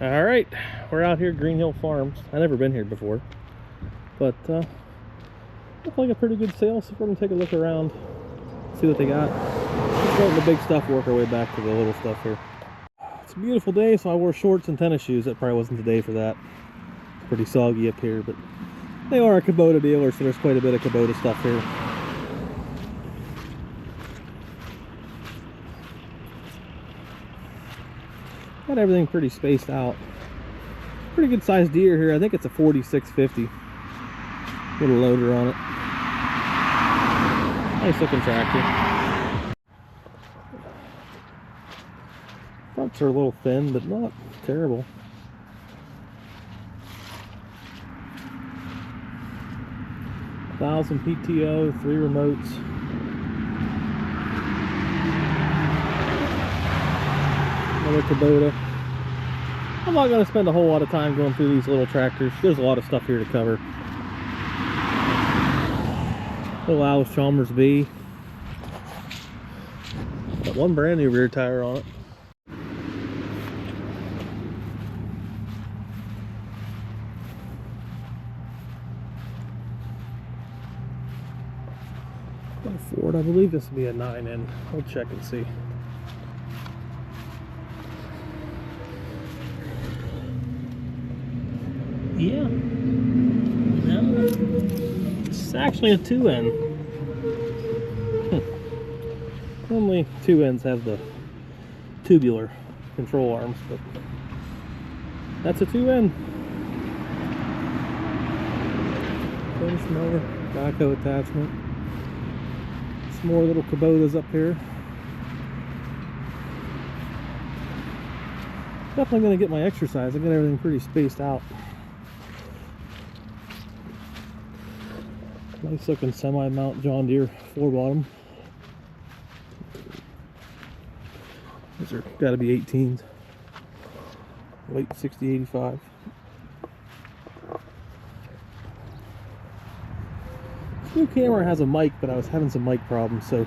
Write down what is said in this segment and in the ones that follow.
All right, we're out here at Greenhill Farms. I've never been here before, but looks like a pretty good sale, so we're gonna take a look around, see what they got. Let's go with the big stuff, work our way back to the little stuff here. It's a beautiful day, so I wore shorts and tennis shoes. That probably wasn't the day for that. It's pretty soggy up here, but they are a Kubota dealer, so there's quite a bit of Kubota stuff here. Got everything pretty spaced out. Pretty good sized deer here. I think it's a 4650. Little loader on it. Nice looking tractor. Fronts are a little thin, but not terrible. $1,000 PTO, 3 remotes. Another Kubota. I'm not going to spend a whole lot of time going through these little tractors. There's a lot of stuff here to cover. Little Alice Chalmers B. Got one brand new rear tire on it. Got a Ford. I believe this will be a 9N. I'll check and see. Yeah. No. It's actually a 2N. Normally 2Ns have the tubular control arms, but that's a 2N. Finish mower, backhoe attachment. Some more little Kubotas up here. Definitely going to get my exercise. I got everything pretty spaced out. Nice looking semi-mount John Deere floor bottom. These are got to be 18s. Late 60, 85. This new camera has a mic, but I was having some mic problems, so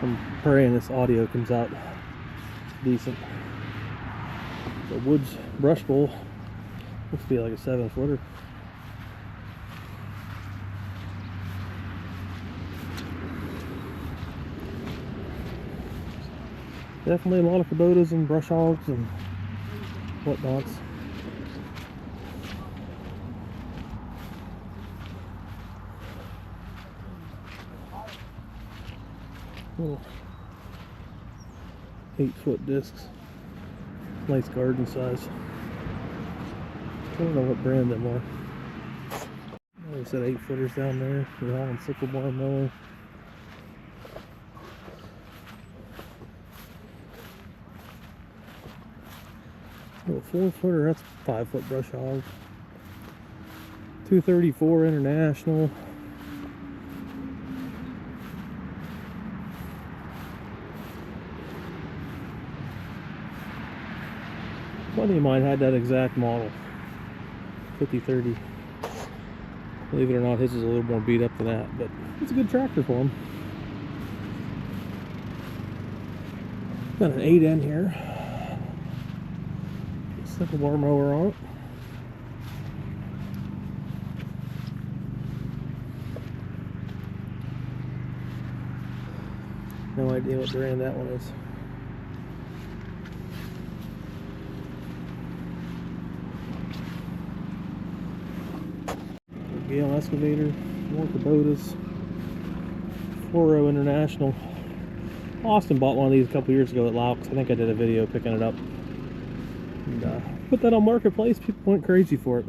I'm praying this audio comes out decent. The Woods brush bowl looks to be like a 7-footer. Definitely a lot of Kubotas and brush hogs and whatnots. Little 8-foot discs. Nice garden size. I don't know what brand them are. There's that 8-footers down there. They're all in sickle bar mower. Little 4-footer, that's 5-foot brush hog. 234 International. A buddy of mine had that exact model. 5030. Believe it or not, his is a little more beat up than that, but it's a good tractor for him. Got an 8N here. Sickle bar mower on it. No idea what brand that one is. Gale excavator, more Kubotas, 4-row International. Austin bought one of these a couple years ago at Laux. I think I did a video picking it up. And put that on Marketplace. People went crazy for it.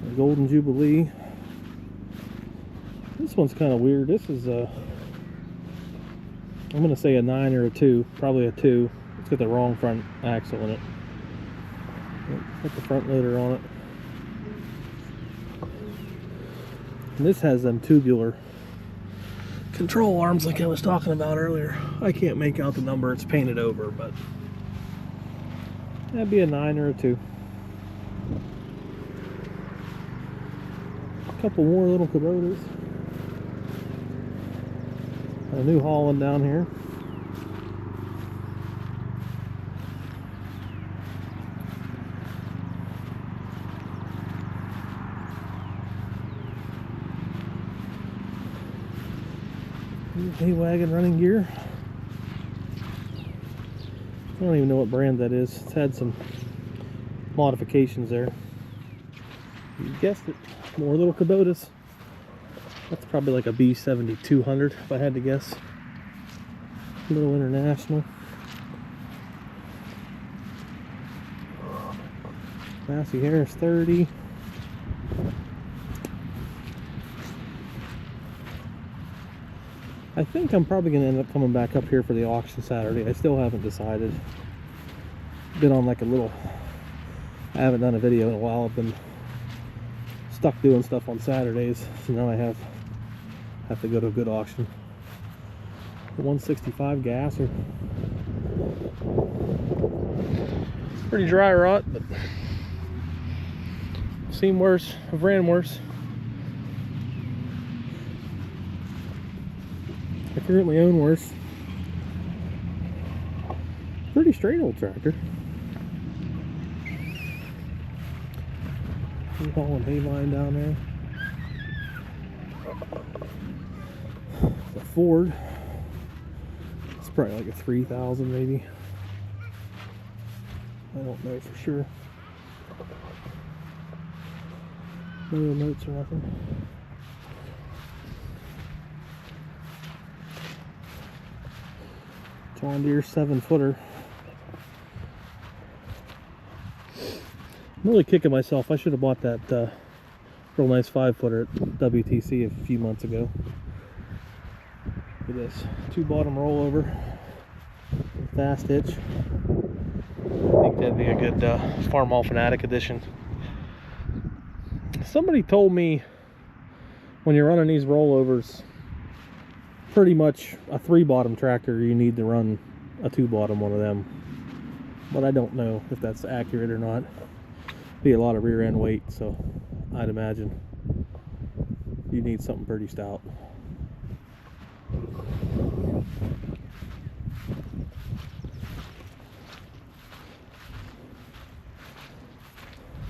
The Golden Jubilee. This one's kind of weird. This is I'm going to say a 9 or a 2. Probably a 2. It's got the wrong front axle in it. Put the front loader on it. And this has them tubular control arms like I was talking about earlier. I can't make out the number. It's painted over, but that'd be a 9 or a 2. A couple more little Kubotas. A New Holland down here. Hay wagon running gear. I don't even know what brand that is. It's had some modifications there. You guessed it. More little Kubotas. That's probably like a B7200 if I had to guess. Little International. Massey Harris 30. I think I'm probably going to end up coming back up here for the auction Saturday. I still haven't decided. Been on like a little... I haven't done a video in a while. I've been stuck doing stuff on Saturdays. So now I have to go to a good auction. The 165 gasser. Pretty dry rot, but I've seen worse. I've ran worse. I currently own worse. Pretty straight old tractor. I'm hauling hay line down there. The Ford. It's probably like a 3000 maybe. I don't know for sure. No real notes or nothing. John Deere 7-footer. I'm really kicking myself. I should have bought that real nice 5-footer at WTC a few months ago. Look at this. 2-bottom rollover. Fast hitch. I think that'd be a good Farmall Fanatic edition. Somebody told me when you're running these rollovers, pretty much a 3-bottom tractor, you need to run a 2-bottom one of them. But I don't know if that's accurate or not. Be a lot of rear end weight, so I'd imagine you need something pretty stout.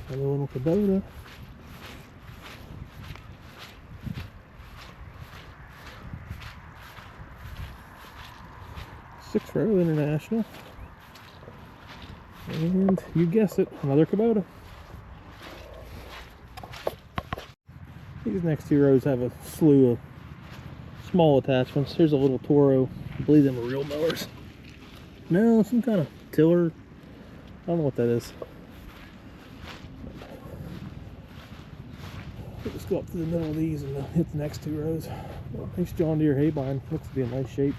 Another little Kubota. Six-row International. And you guessed it, another Kubota. These next 2 rows have a slew of small attachments. Here's a little Toro. I believe them are real mowers. No, some kind of tiller. I don't know what that is. Let's go up to the middle of these and hit the next 2 rows. Nice John Deere hay barn. Looks to be in nice shape.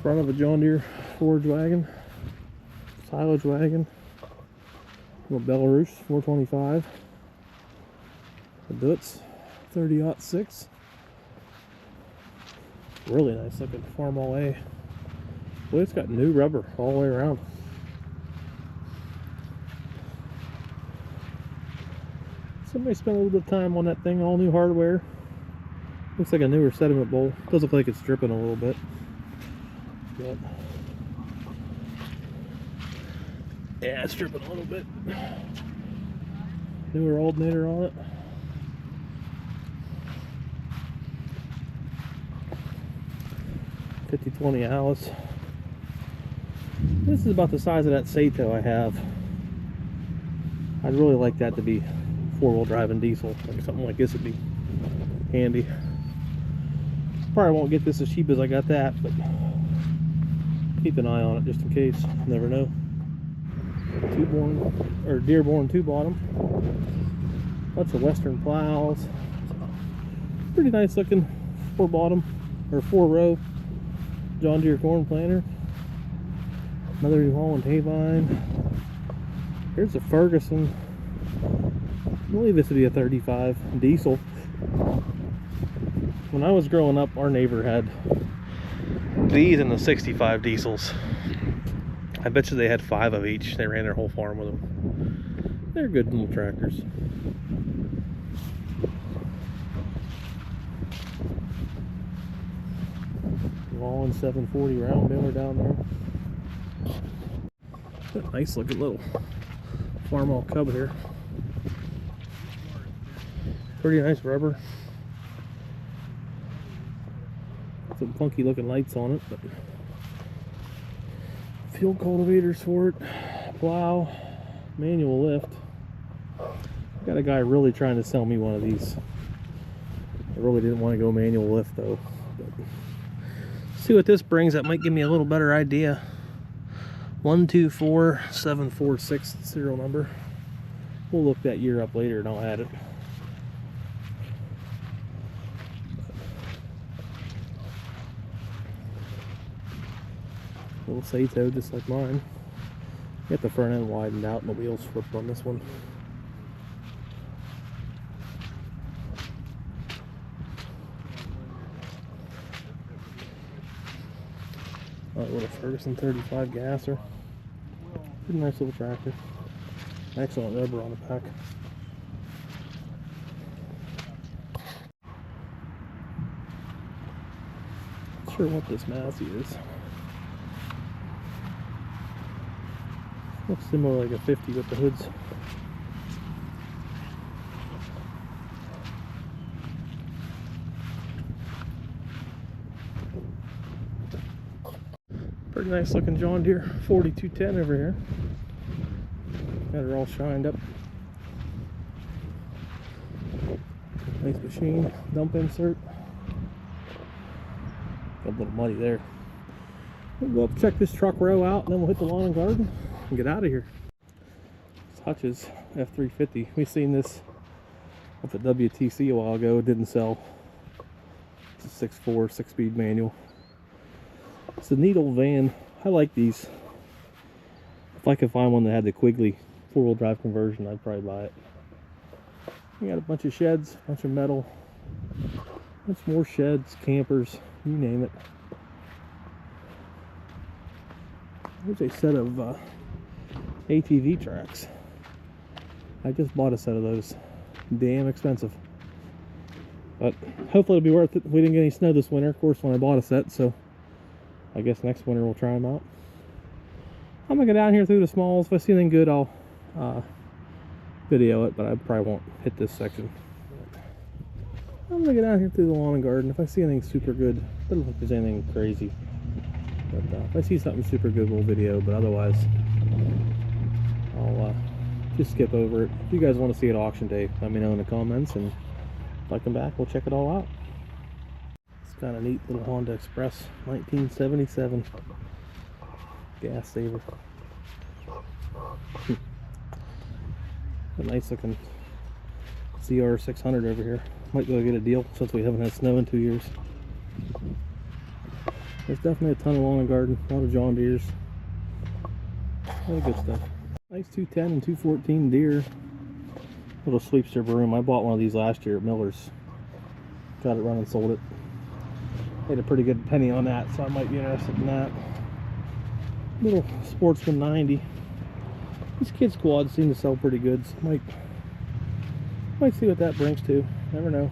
Front of a John Deere forage wagon. Silage wagon. A Belarus 425. A Dutz 30-06. Really nice looking Farmall A. Boy, it's got new rubber all the way around. Somebody spent a little bit of time on that thing, all new hardware. Looks like a newer sediment bowl. Does look like it's dripping a little bit. But yeah, it's dripping a little bit. Newer alternator on it. $5020 Alice. This is about the size of that Sato I have. I'd really like that to be 4-wheel drive and diesel. Like something like this would be handy. Probably won't get this as cheap as I got that, but keep an eye on it just in case. Never know. Dearborn 2-bottom. Bunch of Western plows. Pretty nice looking 4-bottom or 4-row John Deere corn planter. Another New Holland hay vine. Here's a Ferguson. I believe this would be a 35 diesel. When I was growing up, our neighbor had these and the 65 diesels. I bet you they had 5 of each. They ran their whole farm with them. They're good little tractors. Long 740 round baler down there. Nice looking little Farmall Cub here. Pretty nice rubber. some funky looking lights on it, but fuel cultivators for it, plow, manual lift. Got a guy really trying to sell me one of these. I really didn't want to go manual lift though. But see what this brings. That might give me a little better idea. 124746 serial number. We'll look that year up later and I'll add it. Little Sato, just like mine. Get the front end widened out and the wheels flipped on this one. Little Ferguson 35 gasser. Pretty nice little tractor. Excellent rubber on the back. Not sure what this Massey is. Looks similar like a 50 with the hoods. Pretty nice looking John Deere 4210 over here. Got her all shined up. Nice machine, dump insert. Got a little muddy there. We'll go up and check this truck row out and then we'll hit the lawn and garden and get out of here. It's Hutch's F350. We seen this up at WTC a while ago. It didn't sell. It's a 6.4 6-speed manual. It's a neat old van. I like these. If I could find one that had the Quigley 4-wheel drive conversion, I'd probably buy it. We got a bunch of sheds, a bunch of metal, bunch more sheds, campers, you name it. There's a set of ATV tracks. I just bought a set of those. Damn expensive. But hopefully it'll be worth it. We didn't get any snow this winter, of course, when I bought a set, so I guess next winter we'll try them out. I'm gonna go down here through the smalls. If I see anything good, I'll video it, but I probably won't hit this section. I'm gonna go down here through the lawn and garden. If I see anything super good, doesn't look like there's anything crazy. But if I see something super good, we'll video. But otherwise, I'll just skip over it. If you guys want to see it auction day, let me know in the comments, and if I come back, we'll check it all out. Kind of neat little Honda Express 1977 gas saver. A nice looking CR600 over here. Might go get a deal since we haven't had snow in 2 years. There's definitely a ton of lawn and garden, a lot of John Deeres, a lot of good stuff. Nice 210 and 214 Deere little sweepster broom. I bought one of these last year at Miller's. Got it running, sold it. Made a pretty good penny on that, so I might be interested in that. Little Sportsman 90. These kids' quads seem to sell pretty good, so might see what that brings too. Never know.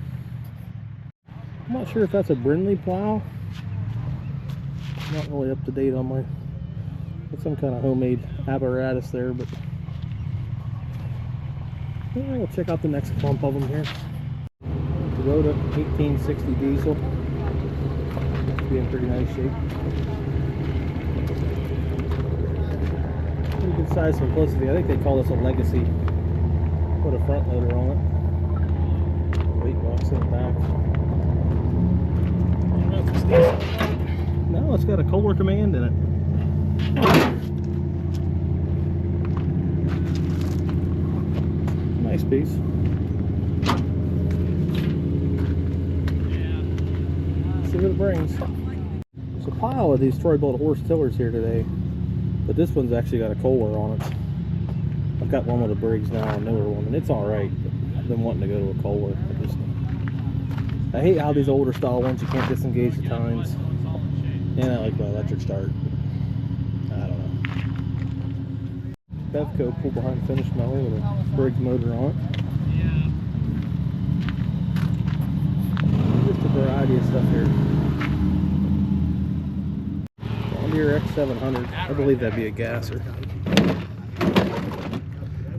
I'm not sure if that's a Brindley plow. I'm not really up to date on my. It's some kind of homemade apparatus there, but yeah, we'll check out the next clump of them here. Toyota 1860 diesel. Be in pretty nice shape. Pretty good size simplicity. I think they call this a Legacy. Put a front loader on it. Weight box in the back. I don't know if it's decent. No, it's got a Kohler command in it. Nice piece. See what it brings. There's a pile of these Troy-Bilt horse tillers here today, but this one's actually got a Kohler on it. I've got one with a Briggs now, a newer one, and it's alright, but I've been wanting to go to a Kohler. I hate how these older style ones you can't disengage the tines, and I like my electric start. I don't know. Bevco pull behind finish mower with a Briggs motor on it. Just a variety of stuff here. John Deere X700. I believe that'd be a gasser.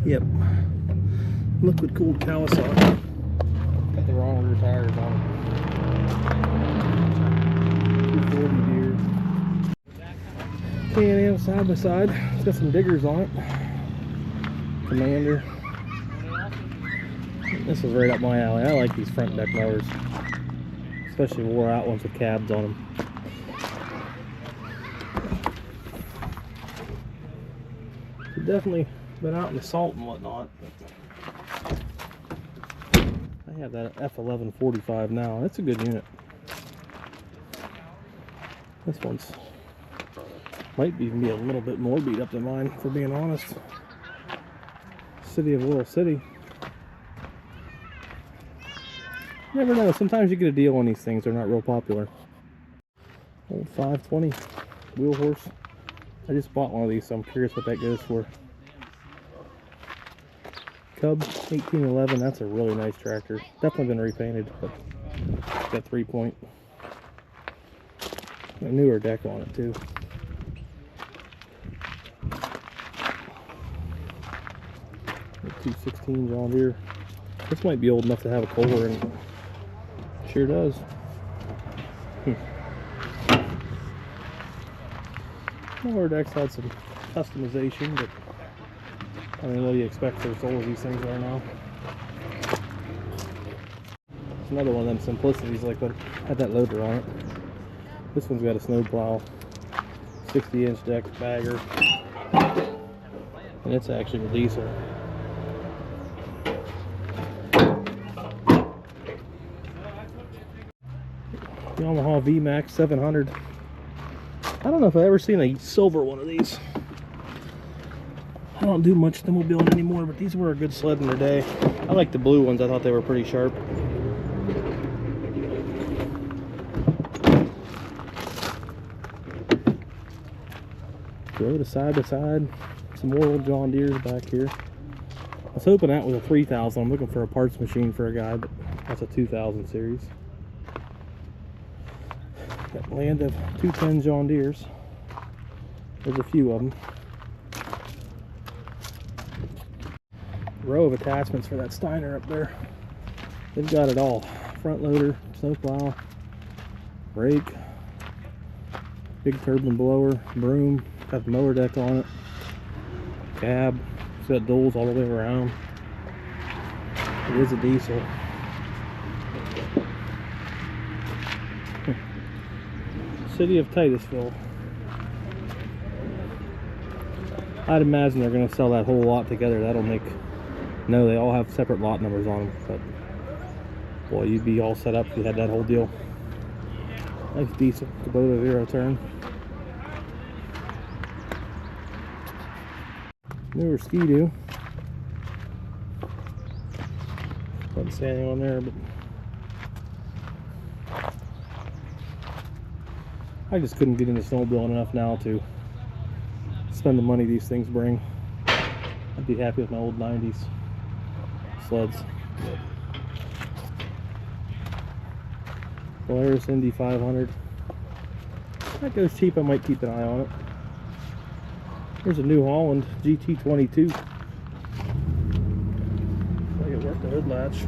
Yep. Liquid cooled Kawasaki. Got the wrong rear tires on it. 40 deer. Can-Am side by side. It's got some diggers on it. Commander. This is right up my alley. I like these front deck mowers, especially wore out ones with cabs on them. We've definitely been out in the salt and whatnot. I have that F1145 now. It's a good unit. This one's might even be a little bit more beat up than mine, for being honest. City of Little City. Never know. Sometimes you get a deal on these things. They're not real popular. Old 520 wheel horse. I just bought one of these, so I'm curious what that goes for. Cub 1811. That's a really nice tractor. Definitely been repainted, but it's got 3-point. A newer deck on it too. A 216 John Deere. This might be old enough to have a Kohler in it. Sure does. Lower decks had some customization, but I mean, what do you expect for as old as these things are now? It's another one of them simplicities, like what had that loader on it. This one's got a snow plow, 60-inch deck bagger, and it's actually a diesel. Yamaha VMAX 700. I don't know if I've ever seen a silver one of these. I don't do much snowmobiling anymore, but these were a good sled in their day. I like the blue ones. I thought they were pretty sharp. Throw to side by side. Some more old John Deere's back here. I was hoping that was a 3000. I'm looking for a parts machine for a guy, but that's a 2000 series. Got land of 210 John Deere's. There's a few of them. Row of attachments for that Steiner up there. They've got it all. Front loader, snowplow, rake, big turbine blower, broom, got the mower deck on it, cab, it's got doors all the way around. It is a diesel. City of Titusville. I'd imagine they're going to sell that whole lot together. That'll make... No, they all have separate lot numbers on them, but boy, you'd be all set up if you had that whole deal. Nice diesel, Kubota zero turn. Newer Ski-Doo. Doesn't say anything on there, but I just couldn't get into snowmobiling enough now to spend the money these things bring. I'd be happy with my old 90s sleds. Polaris Indy 500. If that goes cheap, I might keep an eye on it. Here's a New Holland GT22. I can work the hood latch.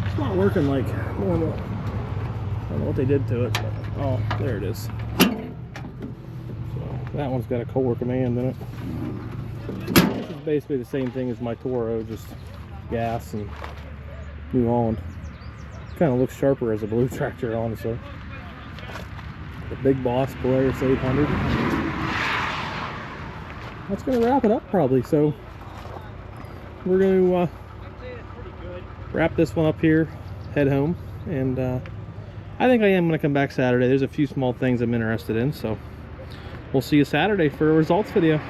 It's not working like normal. I don't know what they did to it, but oh, there it is. So that one's got a Kohler command in it. This is basically the same thing as my Toro, just gas and New Holland. Kind of looks sharper as a blue tractor, honestly. The Big Boss Polaris 800. That's going to wrap it up probably. So we're going to wrap this one up here, head home, and I think I am going to come back Saturday. There's a few small things I'm interested in, so we'll see you Saturday for a results video.